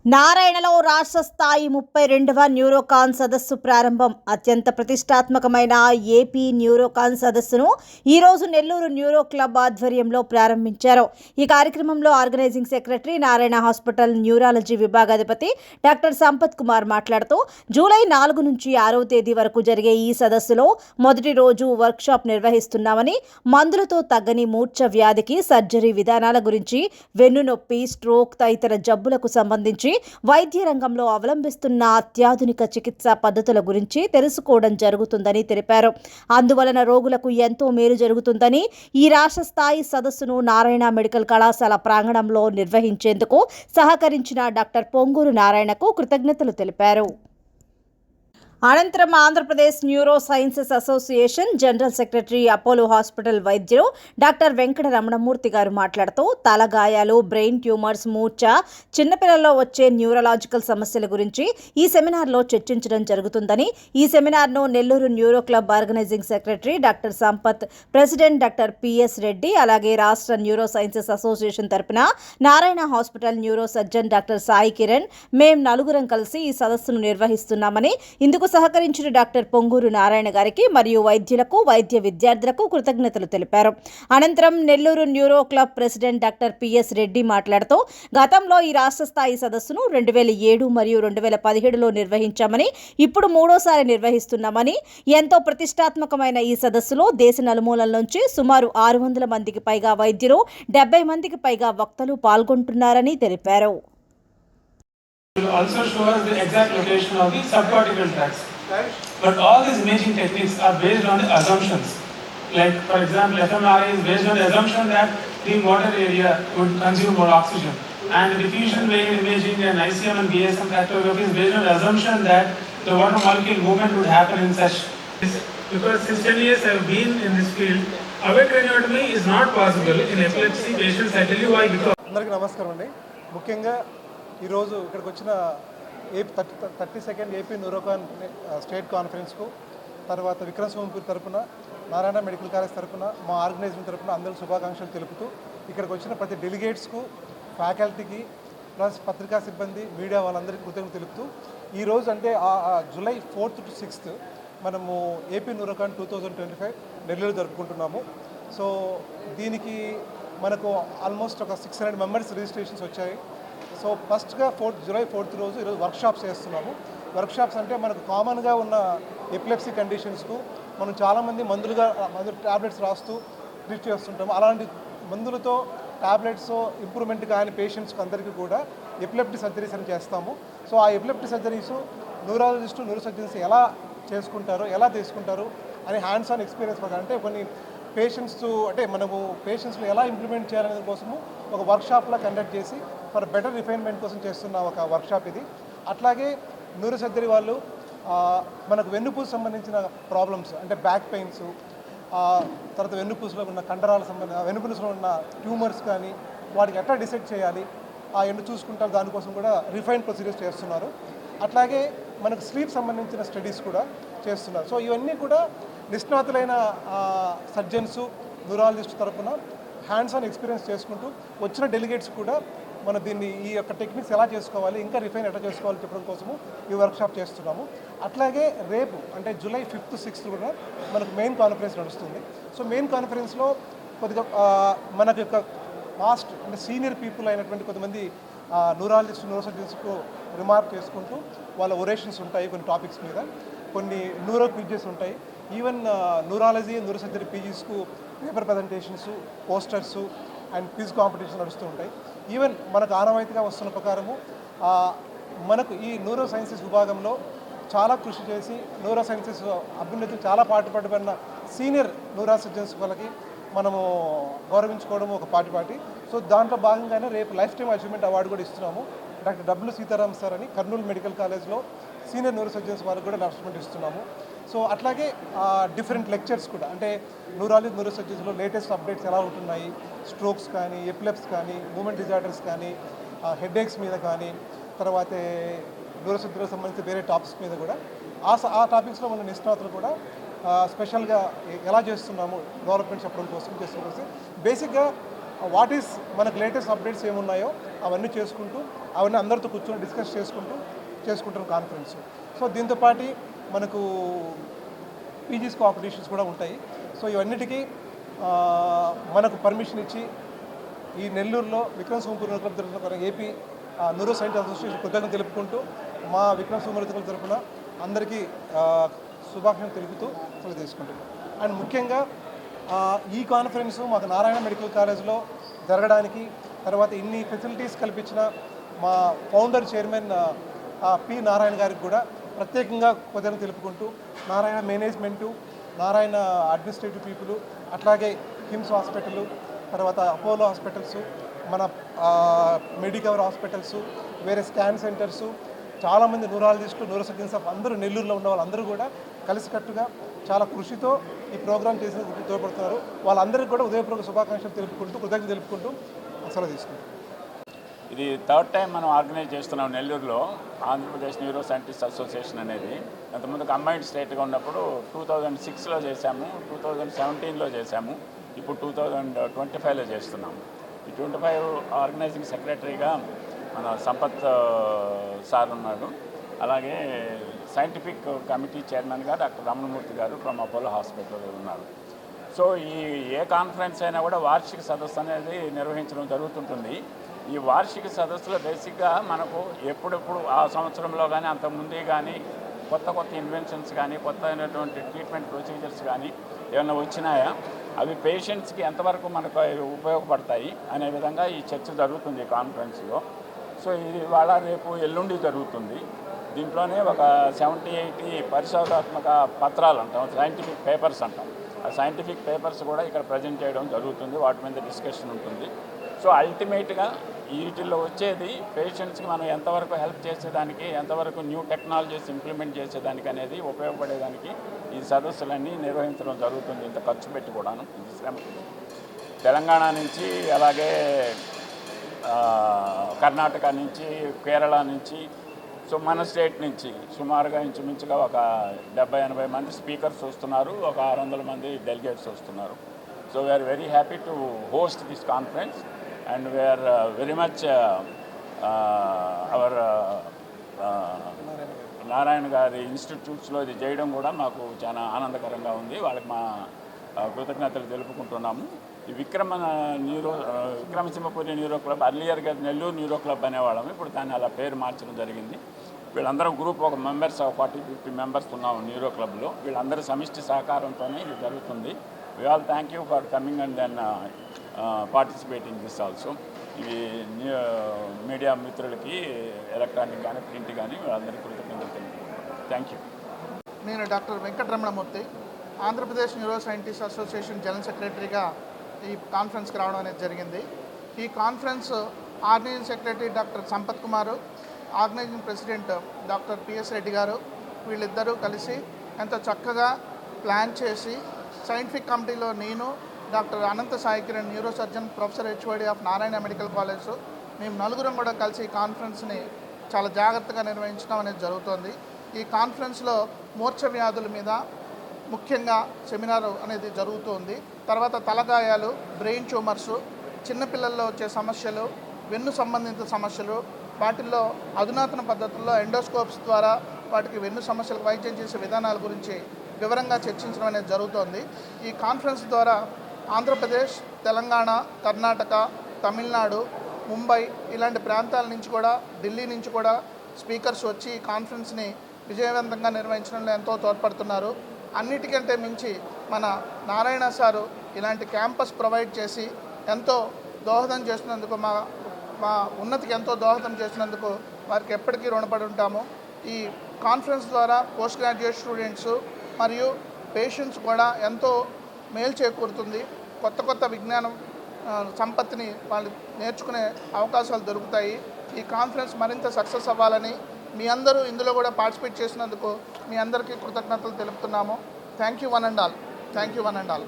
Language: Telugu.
నారాయణలో రాష్ట్ర స్థాయి 32వ న్యూరోకాన్ సదస్సు ప్రారంభం. అత్యంత ప్రతిష్టాత్మకమైన ఏపీ న్యూరోకాన్ సదస్సును ఈరోజు నెల్లూరు న్యూరో క్లబ్ ఆధ్వర్యంలో ప్రారంభించారు. ఈ కార్యక్రమంలో organizing secretary, Narayana hospital neurology విభాగాధిపతి డాక్టర్ సంపత్ కుమార్ మాట్లాడుతూ, జూలై 4 నుంచి 6వ తేదీ వరకు జరిగే ఈ సదస్సులో మొదటి రోజు వర్క్షాప్ నిర్వహిస్తున్నామని, మందులతో తగ్గని మూర్ఛ వ్యాధికి సర్జరీ విధానాల గురించి, వెన్నునొప్పి, స్ట్రోక్ తదితర జబ్బులకు సంబంధించి వైద్య రంగంలో అవలంబిస్తున్న అత్యాధునిక చికిత్సా పద్ధతుల గురించి తెలుసుకోవడం జరుగుతుందని తెలిపారు. అందువలన రోగులకు ఎంతో మేలు జరుగుతుందని ఈ రాష్ట్ర స్థాయి సదస్సును నారాయణ మెడికల్ కళాశాల ప్రాంగణంలో నిర్వహించేందుకు సహకరించిన డాక్టర్ పొంగూరు నారాయణకు కృతజ్ఞతలు తెలిపారు. అనంతరం Andhra Pradesh neuro sciences association general secretary, Apollo hospital వైద్యులు డాక్టర్ వెంకట రమణమూర్తి గారు మాట్లాడుతూ, తల గాయాలు, బ్రెయిన్ ట్యూమర్స్, మూర్ఛ, చిన్నపిల్లల్లో వచ్చే న్యూరలాజికల్ సమస్యల గురించి ఈ సెమినార్లో చర్చించడం జరుగుతుందని, ఈ సెమినార్ను Nellore neuro club organizing secretary doctor Sampath, president doctor PS Reddy, అలాగే రాష్ట్ర న్యూరో సైన్సెస్ అసోసియేషన్ తరపున Narayana hospital neuro surgeon doctor Sai Kiran, మేం నలుగురం కలిసి ఈ సదస్సును నిర్వహిస్తున్నామని, ఇందుకు సహకరించిన డాక్టర్ పొంగూరు నారాయణ గారికి మరియు వైద్యులకు, వైద్య విద్యార్థులకు కృతజ్ఞతలు తెలిపారు. అనంతరం Nellore neuro club president doctor PS Reddy మాట్లాడుతూ, గతంలో ఈ రాష్ట్ర స్థాయి సదస్సును 2007 మరియు 2017లో నిర్వహించామని, ఇప్పుడు మూడోసారి నిర్వహిస్తున్నామని, ఎంతో ప్రతిష్టాత్మకమైన ఈ సదస్సులో దేశ నలుమూలల నుంచి సుమారు 600 మందికి పైగా వైద్యులు, 70 మందికి పైగా వక్తలు పాల్గొంటున్నారని తెలిపారు. Will also show us the exact location of the subcortical tracts. But all these imaging techniques are based on the assumptions. Like, for example, fMRI is based on the assumption that the water area would consume more oxygen. And diffusion wave imaging and ICM and BSM tractography is based on the assumption that the water molecule movement would happen in such. Because since 10 years I have been in this field, awake craniotomy is not possible in epilepsy patients. I tell you why. Because అందరికీ నమస్కారం అండి. ముఖ్యంగా ఈరోజు ఇక్కడికి వచ్చిన 32nd ఏపీ న్యూరోకాన్ స్టేట్ కాన్ఫరెన్స్కు, తర్వాత విక్రమ్ సోంపూర్ తరపున, నారాయణ మెడికల్ కాలేజ్ తరపున, మా ఆర్గనైజేషన్ తరపున అందరూ శుభాకాంక్షలు తెలుపుతూ, ఇక్కడికి వచ్చిన ప్రతి డెలిగేట్స్కు, ఫ్యాకల్టీకి, ప్లస్ పత్రికా సిబ్బంది, మీడియా వాళ్ళందరికీ కృతజ్ఞతలు తెలుపుతూ, ఈరోజు అంటే జూలై 4th to 6th మనము ఏపీ న్యూరోకాన్ 2025 నెల్లూరు జరుపుకుంటున్నాము. సో దీనికి మనకు ఆల్మోస్ట్ ఒక 600 మెంబర్స్ రిజిస్ట్రేషన్స్ వచ్చాయి. సో ఫస్ట్గా జూలై 4th రోజు ఈరోజు వర్క్షాప్స్ చేస్తున్నాము. వర్క్షాప్స్ అంటే మనకు కామన్గా ఉన్న ఎపిలెప్సీ కండిషన్స్కు మనం చాలామంది మందులు ట్యాబ్లెట్స్ రాస్తూ ట్రీట్ చేస్తుంటాము. అలాంటి మందులతో ట్యాబ్లెట్స్ ఇంప్రూవ్మెంట్ కాని పేషెంట్స్కి అందరికీ కూడా ఎపిలెప్టీ సర్జరీస్ అని చేస్తాము. సో ఆ ఎపిలెప్టీ సర్జరీస్ న్యూరాలజిస్టు, న్యూరో సర్జన్స్ ఎలా చేసుకుంటారు, ఎలా తీసుకుంటారు అని హ్యాండ్స్ ఆన్ ఎక్స్పీరియన్స్ అంటే కొన్ని పేషెంట్స్ అంటే మనము పేషెంట్స్ని ఎలా ఇంప్లిమెంట్ చేయాలనే కోసము ఒక వర్క్షాప్లా కండక్ట్ చేసి ఫర్ బెటర్ రిఫైన్మెంట్ కోసం చేస్తున్న ఒక వర్క్షాప్ ఇది. అట్లాగే న్యూరో సర్జరీ వాళ్ళు మనకు వెన్నుపూస సంబంధించిన ప్రాబ్లమ్స్ అంటే బ్యాక్ పెయిన్స్, తర్వాత వెన్నుపూసలో ఉన్న కండరాల వెన్నుపూసలో ఉన్న ట్యూమర్స్ కానీ వాటికి ఎట్లా డిసైడ్ చేయాలి, ఎన్ని చూసుకుంటారు, దానికోసం కూడా రిఫైన్ ప్రొసీజర్స్ చేస్తున్నారు. అట్లాగే మనకు స్లీప్ సంబంధించిన స్టడీస్ కూడా చేస్తున్నారు. సో ఇవన్నీ కూడా నిష్ణాతులైన సర్జన్సు, న్యూరాలజిస్ట్ తరఫున హ్యాండ్స్ ఆన్ ఎక్స్పీరియన్స్ చేసుకుంటూ వచ్చిన డెలిగేట్స్ కూడా మన దీన్ని ఈ యొక్క టెక్నిక్స్ ఎలా చేసుకోవాలి, ఇంకా రిఫైన్ ఎట్లా చేసుకోవాలి చెప్పడం కోసము ఈ వర్క్షాప్ చేస్తున్నాము. అట్లాగే రేపు అంటే జూలై 5th, 6th కూడా మనకు మెయిన్ కాన్ఫరెన్స్ నడుస్తుంది. సో మెయిన్ కాన్ఫరెన్స్లో కొద్దిగా మనకు యొక్క పాస్ట్ అంటే సీనియర్ పీపుల్ అయినటువంటి కొంతమంది న్యూరాలజిస్ట్, న్యూరో సర్జన్స్కు రిమార్క్ చేసుకుంటూ వాళ్ళ ఒరేషన్స్ ఉంటాయి కొన్ని టాపిక్స్ మీద, కొన్ని న్యూరో క్విజెస్ ఉంటాయి. ఈవెన్ న్యూరాలజీ, న్యూరో సర్జరీ పీజీస్కు paper presentations, posters and quiz competition నడుస్తూ ఉంటాయి. ఈవెన్ మనకు ఆనవాయితీగా వస్తున్న ప్రకారము మనకు ఈ న్యూరో సైన్సెస్ విభాగంలో చాలా కృషి చేసి న్యూరో సైన్సెస్ అభ్యున్నతికి చాలా పాటుపడిన సీనియర్ న్యూరో సర్జన్స్ వాళ్ళకి మనము గౌరవించుకోవడం ఒక పాటి. సో దాంట్లో భాగంగానే రేపు లైఫ్ టైమ్ అచీవ్మెంట్ అవార్డు కూడా ఇస్తున్నాము. డాక్టర్ డబ్ల్యూ సీతారాం సార్ అని కర్నూలు మెడికల్ కాలేజ్లో సీనియర్ న్యూరో సర్జన్స్ వాళ్ళకి కూడా అవార్డు ఇస్తున్నాము. సో అట్లాగే డిఫరెంట్ లెక్చర్స్ కూడా అంటే న్యూరాలజీ, న్యూరో సర్జన్స్లో లేటెస్ట్ అప్డేట్స్ ఎలా ఉంటున్నాయి, స్ట్రోక్స్ కానీ, ఎపిలెప్స్ కానీ, మూమెంట్ డిజార్డర్స్ కానీ, హెడేక్స్ మీద కానీ, తర్వాత న్యూరో సర్జరీకి సంబంధించి వేరే టాపిక్స్ మీద కూడా ఆ టాపిక్స్లో మన నిష్ణాతులు కూడా స్పెషల్గా ఎలా చేస్తున్నాము డెవలప్మెంట్ చెప్పడం కోసం చేస్తున్నాం. బేసిక్గా వాట్ ఈస్ మనకు లేటెస్ట్ అప్డేట్స్ ఏమున్నాయో అవన్నీ చేసుకుంటూ అవన్నీ అందరితో కూర్చొని డిస్కస్ చేసుకుంటున్న కాన్ఫరెన్స్. సో దీంతోపాటు మనకు పీజీస్ కాంపిటీషన్స్ కూడా ఉంటాయి. సో ఇవన్నిటికీ మనకు పర్మిషన్ ఇచ్చి ఈ నెల్లూరులో విక్రమ్ సోంపూర్ క్లబ్ తరఫున ఏపీ న్యూరో సైన్స్ అసోసియేషన్ కృతజ్ఞతలు తెలుపుకుంటూ మా విక్రమ్ సోంపూర్ క్లబ్ తరఫున అందరికీ శుభాకాంక్షలు తెలుపుతూ సెలవు తీసుకుంటున్నాం. అండ్ ముఖ్యంగా ఈ కాన్ఫరెన్స్ మాకు నారాయణ మెడికల్ కాలేజ్లో జరగడానికి, తర్వాత ఇన్ని ఫెసిలిటీస్ కల్పించిన మా ఫౌండర్ చైర్మన్ పి నారాయణ గారికి కూడా ప్రత్యేకంగా కృతజ్ఞతలు తెలుపుకుంటూ, Narayana management, Narayana administrative people, అట్లాగే కిమ్స్ హాస్పిటల్, తర్వాత అపోలో హాస్పిటల్స్, మన మెడికవర్ హాస్పిటల్స్, వేరే స్కాన్ సెంటర్సు, చాలామంది న్యూరాలజిస్టులు, న్యూరో సర్జన్స్ అందరూ నెల్లూరులో ఉన్న వాళ్ళందరూ కూడా కలిసికట్టుగా చాలా కృషితో ఈ ప్రోగ్రాం చేసేందుకు తోడ్పడుతున్నారు. వాళ్ళందరికీ కూడా ఉదయపూర్వక శుభాకాంక్షలు తెలుపుకుంటూ, కృతజ్ఞతలు తెలుపుకుంటూ సెలవు తీసుకుంటాం. ఇది థర్డ్ టైం మనం ఆర్గనైజ్ చేస్తున్నాం నెల్లూరులో ఆంధ్రప్రదేశ్ న్యూరో సైంటిస్ట్ అసోసియేషన్ అనేది. అంతకుముందు కంబైన్డ్ స్టేట్గా ఉన్నప్పుడు 2006లో చేశాము, 2017లో చేశాము, ఇప్పుడు 2025లో చేస్తున్నాము. ఈ 25 ఆర్గనైజింగ్ సెక్రటరీగా మన సంపత్ సార్ ఉన్నాడు. అలాగే సైంటిఫిక్ కమిటీ చైర్మన్గా డాక్టర్ రమణమూర్తి గారు ఫ్రమ్ అపోలో హాస్పిటల్ ఉన్నారు. సో ఏ కాన్ఫరెన్స్ అయినా కూడా వార్షిక సదస్సు అనేది నిర్వహించడం జరుగుతుంటుంది. ఈ వార్షిక సదస్సులో బేసిక్గా మనకు ఎప్పుడెప్పుడు ఆ సంవత్సరంలో కానీ అంతకుముందే కానీ కొత్త ఇన్వెన్షన్స్ కానీ కొత్త అయినటువంటి ట్రీట్మెంట్ ప్రొసీజర్స్ కానీ ఏమైనా వచ్చినాయా, అవి పేషెంట్స్కి ఎంతవరకు మనకు ఉపయోగపడతాయి అనే విధంగా ఈ చర్చ జరుగుతుంది కాన్ఫరెన్స్లో. సో ఇది ఇవాళ రేపు ఎల్లుండి జరుగుతుంది. దీంట్లోనే ఒక 70-80 పరిశోధాత్మక పత్రాలు అంటాం, సైంటిఫిక్ పేపర్స్ అంటాం. ఆ సైంటిఫిక్ పేపర్స్ కూడా ఇక్కడ ప్రజెంట్ చేయడం జరుగుతుంది, వాటి మీద డిస్కషన్ ఉంటుంది. సో అల్టిమేట్గా వీటిల్లో వచ్చేది పేషెంట్స్కి మనం ఎంతవరకు హెల్ప్ చేసేదానికి, ఎంతవరకు న్యూ టెక్నాలజీస్ ఇంప్లిమెంట్ చేసేదానికి అనేది ఉపయోగపడేదానికి ఈ సదస్సులన్నీ నిర్వహించడం జరుగుతుంది. ఇంత ఖర్చు పెట్టి కూడాను ఇది శ్రమ. తెలంగాణ నుంచి, అలాగే కర్ణాటక నుంచి, కేరళ నుంచి, సో మన స్టేట్ నుంచి సుమారుగా ఇంచుమించుగా ఒక 70-80 మంది స్పీకర్స్ వస్తున్నారు, ఒక 600 మంది డెలిగేట్స్ వస్తున్నారు. So we are very happy to host this conference and we are very much our Narayana గారి ఇన్స్టిట్యూట్స్లో ఇది చేయడం కూడా మాకు చాలా ఆనందకరంగా ఉంది. వాళ్ళకి మా కృతజ్ఞతలు తెలుపుకుంటున్నాము. ఈ విక్రమసింహపురి న్యూరో క్లబ్ అర్లియర్గా నెల్లూరు న్యూరో క్లబ్ అనేవాళ్ళము, ఇప్పుడు దాన్ని అలా పేరు మార్చడం జరిగింది. వీళ్ళందరూ గ్రూప్ ఒక మెంబర్స్ 40-50 మెంబర్స్ ఉన్నాము న్యూరో క్లబ్లో. వీళ్ళందరూ సమిష్టి సహకారంతోనే ఇది జరుగుతుంది. We all thank you for coming and then participating this also. ఇవి మీడియా మిత్రులకి ఎలక్ట్రానిక్ కానీ ప్రింట్ కానీ వీళ్ళందరికీ కృతజ్ఞతలు తెలుపుకుంటున్నాను. Thank you. నేను doctor Venkataramanamurthy, Andhra Pradesh neuro scientist association general సెక్రటరీగా ఈ కాన్ఫరెన్స్కి రావడం అనేది జరిగింది. ఈ conference organizing secretary doctor Sampath Kumar, organizing president doctor PS Reddy garu, వీళ్ళిద్దరూ కలిసి ఎంతో చక్కగా ప్లాన్ చేసి సైంటిఫిక్ కమిటీలో నేను, doctor Anantha Sai Kiran neuro surgeon, professor HOD of Narayana medical college, మేము నలుగురం కూడా కలిసి ఈ కాన్ఫరెన్స్ని చాలా జాగ్రత్తగా నిర్వహించడం అనేది జరుగుతోంది. ఈ కాన్ఫరెన్స్లో మూర్ఛ వ్యాధుల మీద ముఖ్యంగా సెమినార్ అనేది జరుగుతుంది. తర్వాత తలగాయాలు, బ్రెయిన్ ట్యూమర్సు, చిన్నపిల్లల్లో వచ్చే సమస్యలు, వెన్ను సంబంధిత సమస్యలు, వాటిల్లో అధునాతన పద్ధతుల్లో ఎండోస్కోప్స్ ద్వారా వాటికి వెన్ను సమస్యలకు వైద్యం చేసే విధానాల గురించి వివరంగా చర్చించడం అనేది జరుగుతోంది. ఈ కాన్ఫరెన్స్ ద్వారా ఆంధ్రప్రదేశ్, తెలంగాణ, కర్ణాటక, తమిళనాడు, ముంబై ఇలాంటి ప్రాంతాల నుంచి కూడా, ఢిల్లీ నుంచి కూడా స్పీకర్స్ వచ్చి ఈ కాన్ఫరెన్స్ని విజయవంతంగా నిర్వహించడంలో ఎంతో తోడ్పడుతున్నారు. అన్నిటికంటే మించి మన నారాయణ సారు ఇలాంటి క్యాంపస్ ప్రొవైడ్ చేసి ఎంతో దోహదం చేసినందుకు, మా ఉన్నతికి ఎంతో దోహదం చేసినందుకు వారికి ఎప్పటికీ రుణపడి ఉంటాము. ఈ కాన్ఫరెన్స్ ద్వారా పోస్ట్ గ్రాడ్యుయేట్ స్టూడెంట్స్ మరియు పేషెంట్స్ కూడా ఎంతో మేలు చేకూరుతుంది. కొత్త విజ్ఞానం సంపత్తిని వాళ్ళు నేర్చుకునే అవకాశాలు దొరుకుతాయి. ఈ కాన్ఫరెన్స్ మరింత సక్సెస్ అవ్వాలని మీ అందరూ ఇందులో కూడా పార్టిసిపేట్ చేసినందుకు మీ అందరికీ కృతజ్ఞతలు తెలుపుతున్నాము. Thank you one and all.